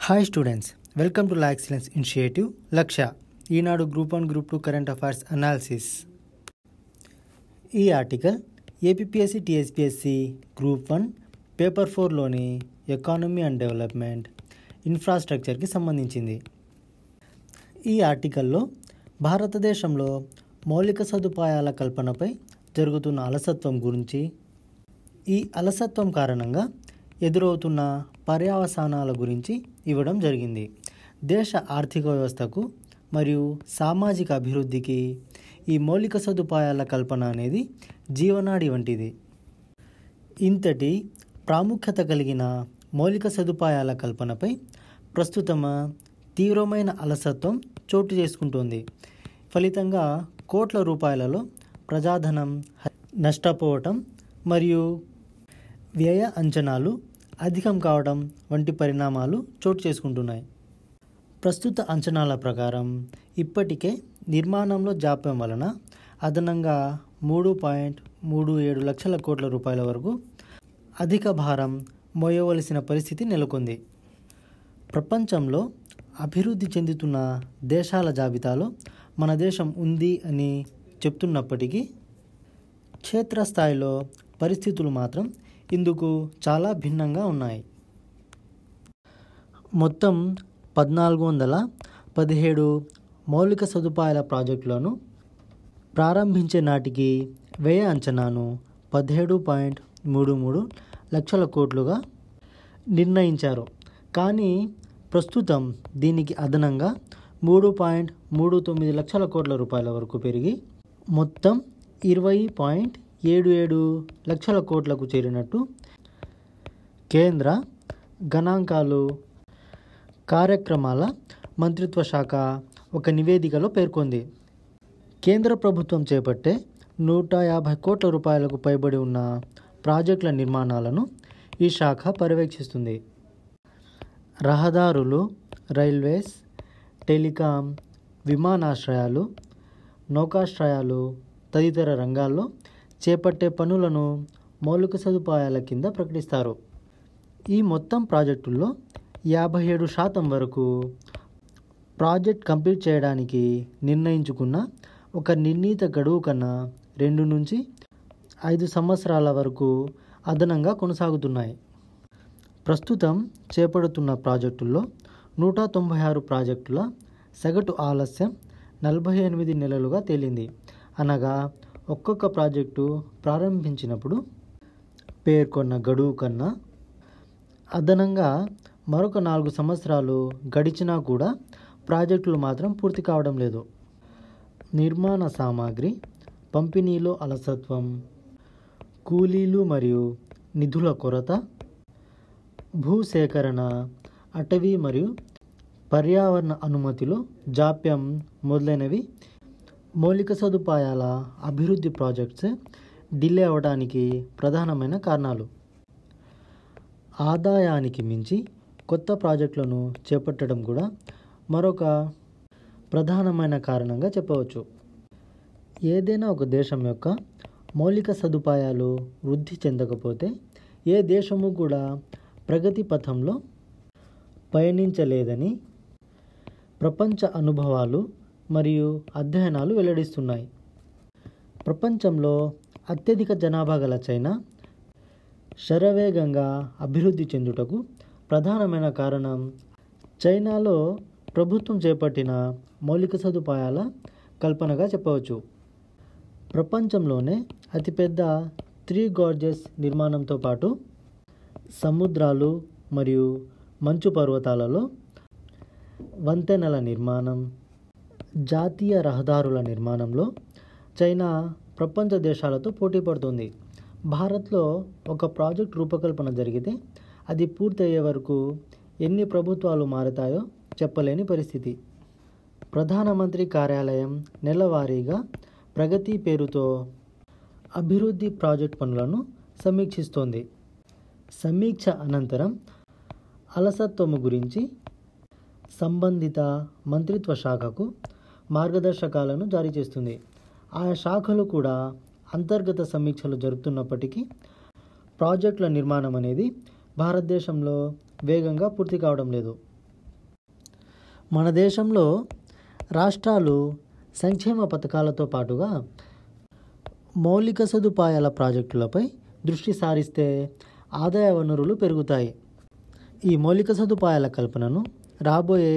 Hi students, welcome to la excellence initiative Lakshya Eenadu group 1 group 2 current affairs analysis. ఈ article APPSC TSPSC group 1 paper 4లోని economy and development ఇన్ఫ్రాస్ట్రక్చర్కి సంబంధించింది. ఈ ఆర్టికల్లో భారతదేశంలో మౌలిక సదుపాయాల కల్పనపై జరుగుతున్న అలసత్వం గురించి, ఈ అలసత్వం కారణంగా ఎదురవుతున్న పర్యవసానాల గురించి ఇవ్వడం జరిగింది. దేశ ఆర్థిక వ్యవస్థకు మరియు సామాజిక అభివృద్ధికి ఈ మౌలిక సదుపాయాల కల్పన అనేది జీవనాడి వంటిది. ఇంతటి ప్రాముఖ్యత కలిగిన మౌలిక సదుపాయాల కల్పనపై ప్రస్తుతం తీవ్రమైన అలసత్వం చోటు చేసుకుంటోంది. ఫలితంగా కోట్ల రూపాయలలో ప్రజాధనం నష్టపోవటం మరియు వ్యయ అంచనాలు అధికం కావడం వంటి పరిణామాలు చోటు చేసుకుంటున్నాయి. ప్రస్తుత అంచనాల ప్రకారం ఇప్పటికే నిర్మాణంలో జాప్యం వలన అదనంగా 3.37 లక్షల కోట్ల రూపాయల వరకు అధిక భారం మోయవలసిన పరిస్థితి నెలకొంది. ప్రపంచంలో అభివృద్ధి చెందుతున్న దేశాల జాబితాలో మన దేశం ఉంది అని చెప్తున్నప్పటికీ క్షేత్రస్థాయిలో పరిస్థితులు మాత్రం ఇందుకు చాలా భిన్నంగా ఉన్నాయి. మొత్తం 1417 మౌలిక సదుపాయాల ప్రాజెక్టులను ప్రారంభించే నాటికి వ్యయ అంచనాను 17.33 లక్షల కోట్లుగా నిర్ణయించారు. కానీ ప్రస్తుతం దీనికి అదనంగా 3.39 లక్షల కోట్ల రూపాయల వరకు పెరిగి మొత్తం 20.77 లక్షల కోట్లకు చేరినట్టు కేంద్ర గణాంకాలు కార్యక్రమాల మంత్రిత్వ శాఖ ఒక నివేదికలో పేర్కొంది. కేంద్ర ప్రభుత్వం చేపట్టే 150 కోట్ల రూపాయలకు పైబడి ఉన్న ప్రాజెక్టుల నిర్మాణాలను ఈ శాఖ పర్యవేక్షిస్తుంది. రహదారులు, రైల్వేస్, టెలికాం, విమానాశ్రయాలు, నౌకాశ్రయాలు తదితర రంగాల్లో చేపట్టే పనులను మౌలిక సదుపాయాల కింద ప్రకటిస్తారు. ఈ మొత్తం ప్రాజెక్టుల్లో 57% వరకు ప్రాజెక్ట్ కంప్లీట్ చేయడానికి నిర్ణయించుకున్న ఒక నిర్ణీత గడువు కన్నా 2 నుంచి 5 సంవత్సరాల వరకు అదనంగా కొనసాగుతున్నాయి. ప్రస్తుతం చేపడుతున్న ప్రాజెక్టుల్లో 196 ప్రాజెక్టుల సగటు ఆలస్యం 48 నెలలుగా తేలింది. అనగా ఒక్కొక్క ప్రాజెక్టు ప్రారంభించినప్పుడు పేర్కొన్న గడువు కన్నా అదనంగా మరొక 4 సంవత్సరాలు గడిచినా కూడా ప్రాజెక్టులు మాత్రం పూర్తి కావడం లేదు. నిర్మాణ సామాగ్రి పంపిణీలో అలసత్వం, కూలీలు మరియు నిధుల కొరత, భూసేకరణ, అటవీ మరియు పర్యావరణ అనుమతిలో జాప్యం మొదలైనవి మౌలిక సదుపాయాల అభివృద్ధి ప్రాజెక్ట్స్ డిలే అవ్వడానికి ప్రధానమైన కారణాలు. ఆదాయానికి మించి కొత్త ప్రాజెక్టులను చేపట్టడం కూడా మరొక ప్రధానమైన కారణంగా చెప్పవచ్చు. ఏదైనా ఒక దేశం యొక్క మౌలిక సదుపాయాలు వృద్ధి చెందకపోతే ఏ దేశము కూడా ప్రగతి పథంలో పయనించలేదని ప్రపంచ అనుభవాలు మరియు అధ్యయనాలు వెల్లడిస్తున్నాయి. ప్రపంచంలో అత్యధిక జనాభా గల చైనా శరవేగంగా అభివృద్ధి చెందుటకు ప్రధానమైన కారణం చైనాలో ప్రభుత్వం చేపట్టిన మౌలిక సదుపాయాల కల్పనగా చెప్పవచ్చు. ప్రపంచంలోనే అతిపెద్ద 3 గార్జెస్ నిర్మాణంతో పాటు సముద్రాలు మరియు మంచు పర్వతాలలో వంతెనల నిర్మాణం, జాతీయ రహదారుల నిర్మాణంలో చైనా ప్రపంచ దేశాలతో పోటీ పడుతుంది. భారత్లో ఒక ప్రాజెక్ట్ రూపకల్పన జరిగితే అది పూర్తయ్యే వరకు ఎన్ని ప్రభుత్వాలు మారతాయో చెప్పలేని పరిస్థితి. ప్రధానమంత్రి కార్యాలయం నెలవారీగా ప్రగతి పేరుతో అభివృద్ధి ప్రాజెక్ట్ పనులను సమీక్షిస్తోంది. సమీక్ష అనంతరం అలసత్వము గురించి సంబంధిత మంత్రిత్వ శాఖకు మార్గదర్శకాలను జారీ చేస్తుంది. ఆయా శాఖలు కూడా అంతర్గత సమీక్షలు జరుపుతున్నప్పటికీ ప్రాజెక్టుల నిర్మాణం అనేది భారతదేశంలో వేగంగా పూర్తి కావడం లేదు. మన దేశంలో రాష్ట్రాలు సంక్షేమ పథకాలతో పాటుగా మౌలిక సదుపాయాల ప్రాజెక్టులపై దృష్టి సారిస్తే ఆదాయ వనరులు పెరుగుతాయి. ఈ మౌలిక సదుపాయాల కల్పనను రాబోయే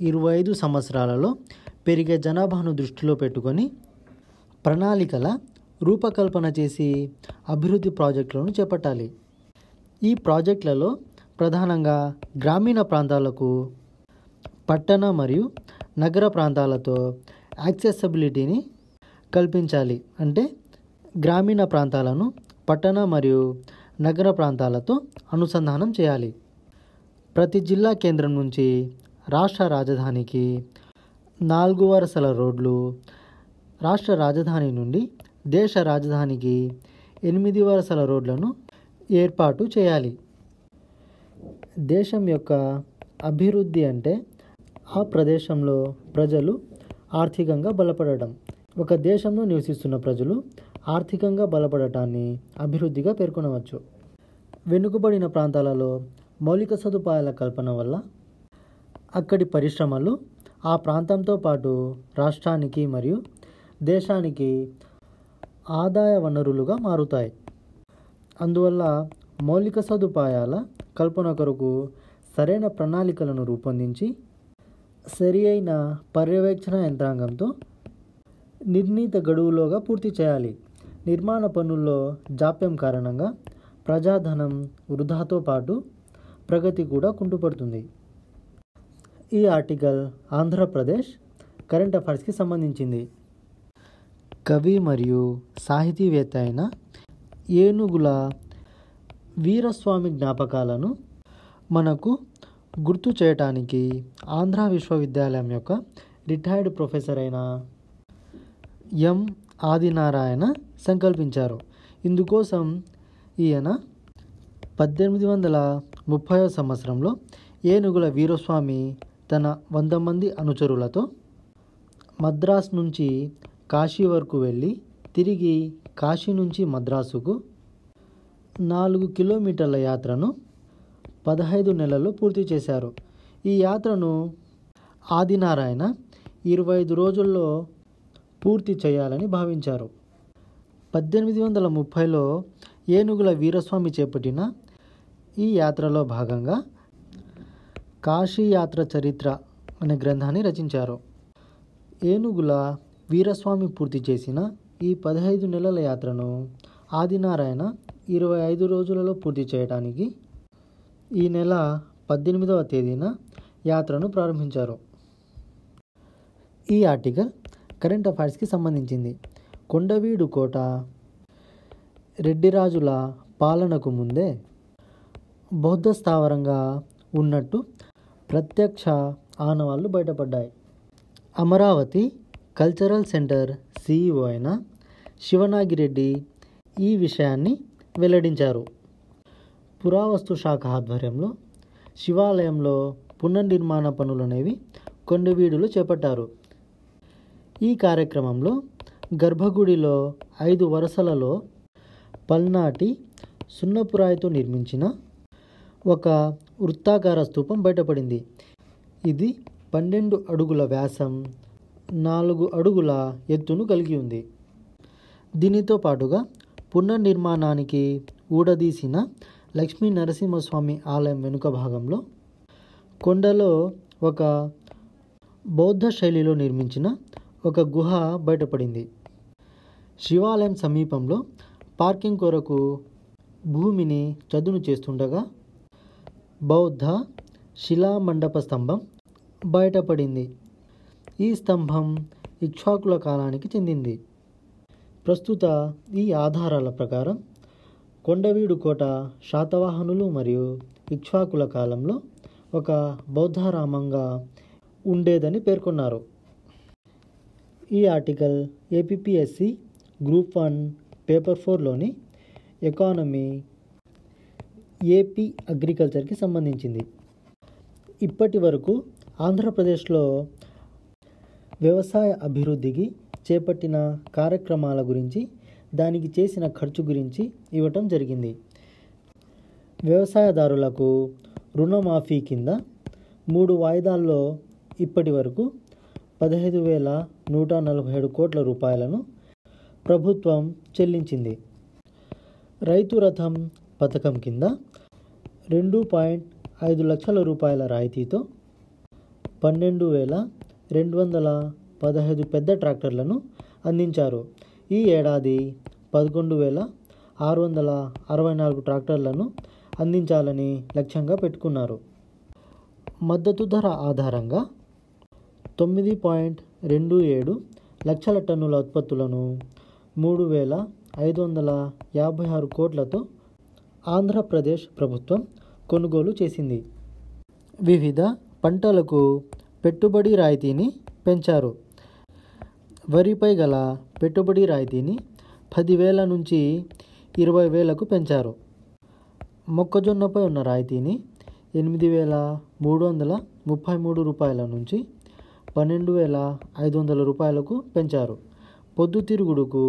25 సంవత్సరాలలో పెరిగే జనాభాను దృష్టిలో పెట్టుకొని ప్రణాళికల రూపకల్పన చేసి అభివృద్ధి ప్రాజెక్టులను చేపట్టాలి. ఈ ప్రాజెక్టులలో ప్రధానంగా గ్రామీణ ప్రాంతాలకు పట్టణ మరియు నగర ప్రాంతాలతో యాక్సెసిబిలిటీని కల్పించాలి. అంటే గ్రామీణ ప్రాంతాలను పట్టణ మరియు నగర ప్రాంతాలతో అనుసంధానం చేయాలి. ప్రతి జిల్లా కేంద్రం నుంచి రాష్ట్ర రాజధానికి 4 వరుసల రోడ్లు, రాష్ట్ర రాజధాని నుండి దేశ రాజధానికి 8 వరుసల రోడ్లను ఏర్పాటు చేయాలి. దేశం యొక్క అభివృద్ధి అంటే ఆ ప్రదేశంలో ప్రజలు ఆర్థికంగా బలపడటం. ఒక దేశంలో నివసిస్తున్న ప్రజలు ఆర్థికంగా బలపడటాన్ని అభివృద్ధిగా పేర్కొనవచ్చు. వెనుకబడిన ప్రాంతాలలో మౌలిక సదుపాయాల కల్పన వల్ల అక్కడి పరిశ్రమలు ఆ ప్రాంతంతో పాటు రాష్ట్రానికి మరియు దేశానికి ఆదాయ వనరులుగా మారుతాయి. అందువల్ల మౌలిక సదుపాయాల కల్పన కొరకు సరైన ప్రణాళికలను రూపొందించి సరి అయిన పర్యవేక్షణ యంత్రాంగంతో నిర్ణీత గడువులోగా పూర్తి చేయాలి. నిర్మాణ పనుల్లో జాప్యం కారణంగా ప్రజాధనం వృధాతో పాటు ప్రగతి కూడా కుంటుపడుతుంది. ఈ ఆర్టికల్ ఆంధ్రప్రదేశ్ కరెంట్ అఫైర్స్కి సంబంధించింది. కవి మరియు సాహితీవేత్త అయిన ఏనుగుల వీరస్వామి జ్ఞాపకాలను మనకు గుర్తు చేయటానికి ఆంధ్ర విశ్వవిద్యాలయం యొక్క రిటైర్డ్ ప్రొఫెసర్ అయిన ఎం ఆదినారాయణ సంకల్పించారు. ఇందుకోసం ఈయన 1830వ సంవత్సరంలో ఏనుగుల వీరస్వామి తన 100 మంది అనుచరులతో మద్రాస్ నుంచి కాశీ వరకు వెళ్ళి తిరిగి కాశీ నుంచి మద్రాసుకు 4 కిలోమీటర్ల యాత్రను 15 నెలల్లో పూర్తి చేశారు. ఈ యాత్రను ఆదినారాయణ 25 రోజుల్లో పూర్తి చేయాలని భావించారు. 1830లో ఏనుగుల వీరస్వామి చేపట్టిన ఈ యాత్రలో భాగంగా కాశీ యాత్ర చరిత్ర అనే గ్రంథాన్ని రచించారు. ఏనుగుల వీరస్వామి పూర్తి చేసిన ఈ 15 నెలల యాత్రను ఆదినారాయణ 25 రోజులలో పూర్తి చేయడానికి ఈ నెల 18వ తేదీన యాత్రను ప్రారంభించారు. ఈ ఆర్టికల్ కరెంట్ అఫైర్స్కి సంబంధించింది. కొండవీడు కోట రెడ్డిరాజుల పాలనకు ముందే బౌద్ధ స్థావరంగా ఉన్నట్టు ప్రత్యక్ష ఆనవాళ్లు బయటపడ్డాయి. అమరావతి కల్చరల్ సెంటర్ CEO అయిన శివనాగిరెడ్డి ఈ విషయాన్ని వెల్లడించారు. పురావస్తు శాఖ ఆధ్వర్యంలో శివాలయంలో పునర్నిర్మాణ పనులనేవి కొండవీడులో చేపట్టారు. ఈ కార్యక్రమంలో గర్భగుడిలో 5 వరుసలలో పల్నాటి సున్నపురాయితో నిర్మించిన ఒక వృత్తాకార స్తూపం బయటపడింది. ఇది 12 అడుగుల వ్యాసం, 4 అడుగుల ఎత్తును కలిగి ఉంది. దీనితో పాటుగా పునర్నిర్మాణానికి ఊడదీసిన లక్ష్మీ నరసింహస్వామి ఆలయం వెనుక భాగంలో కొండలో ఒక బౌద్ధ శైలిలో నిర్మించిన ఒక గుహ బయటపడింది. శివాలయం సమీపంలో పార్కింగ్ కొరకు భూమిని చదును చేస్తుండగా బౌద్ధ శిలా మండప స్తంభం బయటపడింది. ఈ స్తంభం ఇక్ష్వాకుల కాలానికి చెందింది. ప్రస్తుత ఈ ఆధారాల ప్రకారం కొండవీడు కోట శాతవాహనులు మరియు ఇక్ష్వాకుల కాలంలో ఒక బౌద్ధారామంగా ఉండేదని పేర్కొన్నారు. ఈ ఆర్టికల్ APPSC గ్రూప్ 1 పేపర్ 4లోని ఎకానమీ AP అగ్రికల్చర్కి సంబంధించింది. ఇప్పటి వరకు ఆంధ్రప్రదేశ్లో వ్యవసాయ అభివృద్ధికి చేపట్టిన కార్యక్రమాల గురించి, దానికి చేసిన ఖర్చు గురించి ఇవ్వటం జరిగింది. వ్యవసాయదారులకు రుణమాఫీ కింద 3 వాయిదాల్లో ఇప్పటి వరకు 15,147 కోట్ల రూపాయలను ప్రభుత్వం చెల్లించింది. రైతు రథం పథకం కింద 2.5 లక్షల రూపాయల రాయితీతో 12,215 పెద్ద ట్రాక్టర్లను అందించారు. ఈ ఏడాది 11,664 ట్రాక్టర్లను అందించాలని లక్ష్యంగా పెట్టుకున్నారు. మద్దతు ధర ఆధారంగా 9.27 లక్షల టన్నుల ఉత్పత్తులను 3,556 కోట్లతో ఆంధ్రప్రదేశ్ ప్రభుత్వం కొనుగోలు చేసింది. వివిధ పంటలకు పెట్టుబడి రాయితీని పెంచారు. వరిపై గల పెట్టుబడి రాయితీని 10,000 నుంచి 20,000కు పెంచారు. మొక్కజొన్నపై ఉన్న రాయితీని 8,333 రూపాయల నుంచి 12,500 రూపాయలకు పెంచారు. పొద్దుతిరుగుడుకు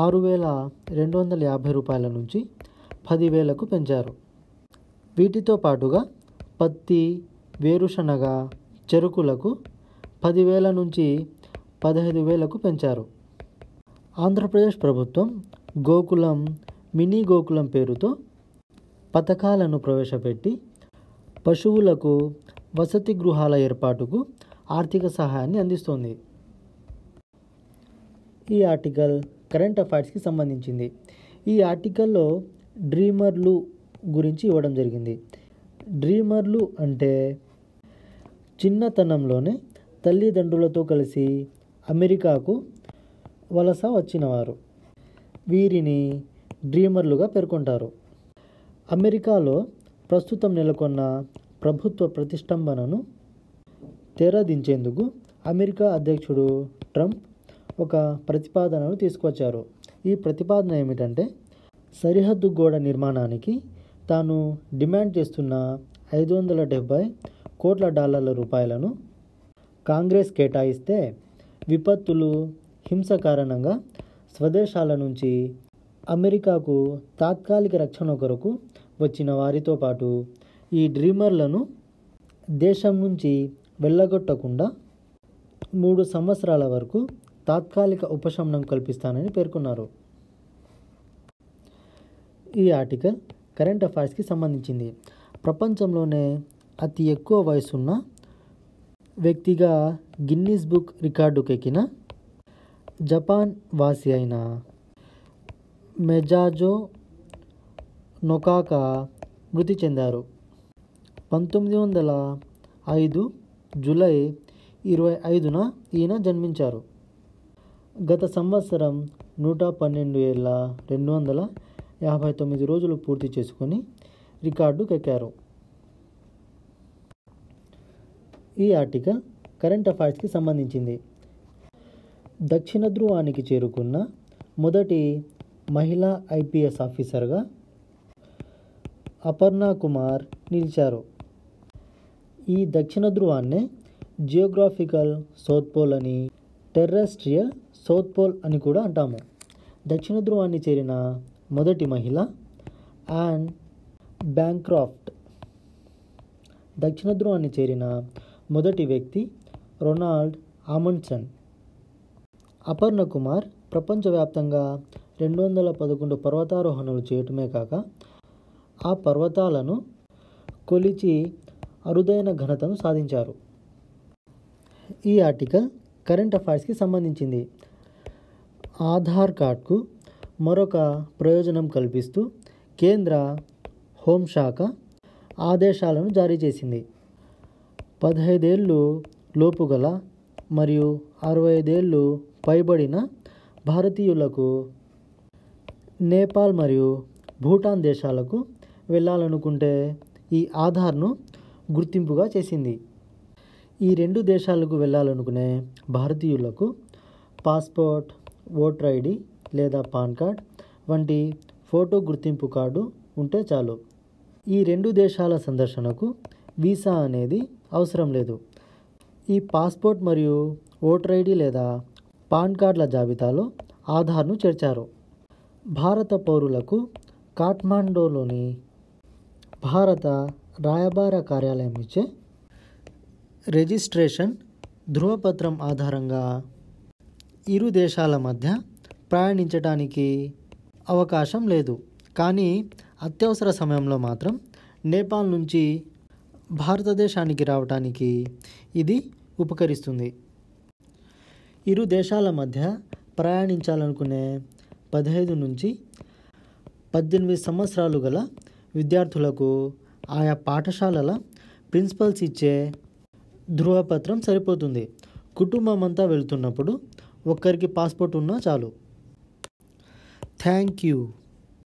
6,250 రూపాయల నుంచి 10,000కు పెంచారు. వీటితో పాటుగా పత్తి, వేరుశనగ, చెరుకులకు 10,000 నుంచి 15,000కు పెంచారు. ఆంధ్రప్రదేశ్ ప్రభుత్వం గోకులం, మినీ గోకులం పేరుతో పథకాలను ప్రవేశపెట్టి పశువులకు వసతి గృహాల ఏర్పాటుకు ఆర్థిక సహాయాన్ని అందిస్తోంది. ఈ ఆర్టికల్ కరెంట్ అఫైర్స్కి సంబంధించింది. ఈ ఆర్టికల్లో డ్రీమర్లు గురించి ఇవ్వడం జరిగింది. డ్రీమర్లు అంటే చిన్నతనంలోనే తల్లిదండ్రులతో కలిసి అమెరికాకు వలస వచ్చినవారు. వీరిని డ్రీమర్లుగా పేర్కొంటారు. అమెరికాలో ప్రస్తుతం నెలకొన్న ప్రభుత్వ ప్రతిష్టంభనను తెరదించేందుకు అమెరికా అధ్యక్షుడు ట్రంప్ ఒక ప్రతిపాదనను తీసుకొచ్చారు. ఈ ప్రతిపాదన ఏమిటంటే, సరిహద్దు గోడ నిర్మాణానికి తాను డిమాండ్ చేస్తున్న $570 కోట్ల రూపాయలను కాంగ్రెస్ కేటాయిస్తే విపత్తులు, హింస కారణంగా స్వదేశాల నుంచి అమెరికాకు తాత్కాలిక రక్షణ కొరకు వచ్చిన వారితో పాటు ఈ డ్రీమర్లను దేశం నుంచి వెళ్ళగొట్టకుండా 3 సంవత్సరాల వరకు తాత్కాలిక ఉపశమనం కల్పిస్తానని పేర్కొన్నారు. ఈ ఆర్టికల్ కరెంట్ అఫైర్స్కి సంబంధించింది. ప్రపంచంలోనే అతి ఎక్కువ వయసున్న వ్యక్తిగా గిన్నీస్ బుక్ రికార్డుకెక్కిన జపాన్ వాసి అయిన మెజాజో నొకాకా మృతి చెందారు. 1905 జూలై 25న ఈయన జన్మించారు. గత సంవత్సరం 112 ఏళ్ల 259 రోజులు పూర్తి చేసుకొని రికార్డుకెక్కారు. ఈ ఆర్టికల్ కరెంట్ అఫైర్స్కి సంబంధించింది. దక్షిణ ధ్రువానికి చేరుకున్న మొదటి మహిళా ఐపీఎస్ ఆఫీసర్గా అపర్ణ కుమార్ నిలిచారు. ఈ దక్షిణ ధ్రువాన్నే జియోగ్రాఫికల్ సౌత్ పోల్ అని, టెర్రెస్ట్రియల్ సౌత్ పోల్ అని కూడా అంటాము. దక్షిణ ధ్రువాన్ని చేరిన మొదటి మహిళ యాన్ బ్యాంక్రాఫ్ట్. దక్షిణ ధ్రువాన్ని చేరిన మొదటి వ్యక్తి రొనాల్డ్ ఆమండ్సన్. అపర్ణ కుమార్ ప్రపంచవ్యాప్తంగా 211 పర్వతారోహణలు చేయటమే కాక ఆ పర్వతాలను కొలిచి అరుదైన ఘనతను సాధించారు. ఈ ఆర్టికల్ కరెంట్ అఫైర్స్కి సంబంధించింది. ఆధార్ కార్డ్కు మరొక ప్రయోజనం కల్పిస్తూ కేంద్ర హోంశాఖ ఆదేశాలను జారీ చేసింది. 15 ఏళ్ళు లోపుగల మరియు 65 ఏళ్ళు పైబడిన భారతీయులకు నేపాల్ మరియు భూటాన్ దేశాలకు వెళ్ళాలనుకుంటే ఈ ఆధార్ను గుర్తింపుగా చేసింది. ఈ 2 దేశాలకు వెళ్ళాలనుకునే భారతీయులకు పాస్పోర్ట్, ఓటర్ ఐడి లేదా పాన్ కార్డ్ వంటి ఫోటో గుర్తింపు కార్డు ఉంటే చాలు. ఈ 2 దేశాల సందర్శనకు వీసా అనేది అవసరం లేదు. ఈ పాస్పోర్ట్ మరియు ఓటర్ ఐడి లేదా పాన్ కార్డుల జాబితాలో ఆధార్ను చేర్చారు. భారత పౌరులకు కాఠ్మాండూలోని భారత రాయబార కార్యాలయం ఇచ్చే రిజిస్ట్రేషన్ ధృవపత్రం ఆధారంగా ఇరు దేశాల మధ్య ప్రయాణించడానికి అవకాశం లేదు. కానీ అత్యవసర సమయంలో మాత్రం నేపాల్ నుంచి భారతదేశానికి రావడానికి ఇది ఉపకరిస్తుంది. ఇరు దేశాల మధ్య ప్రయాణించాలనుకునే 15 నుంచి 18 సంవత్సరాలు గల విద్యార్థులకు ఆయా పాఠశాలల ప్రిన్సిపల్స్ ఇచ్చే ధృవపత్రం సరిపోతుంది. కుటుంబం అంతా వెళ్తున్నప్పుడు ఒక్కరికి పాస్పోర్ట్ ఉన్నా చాలు. Thank you.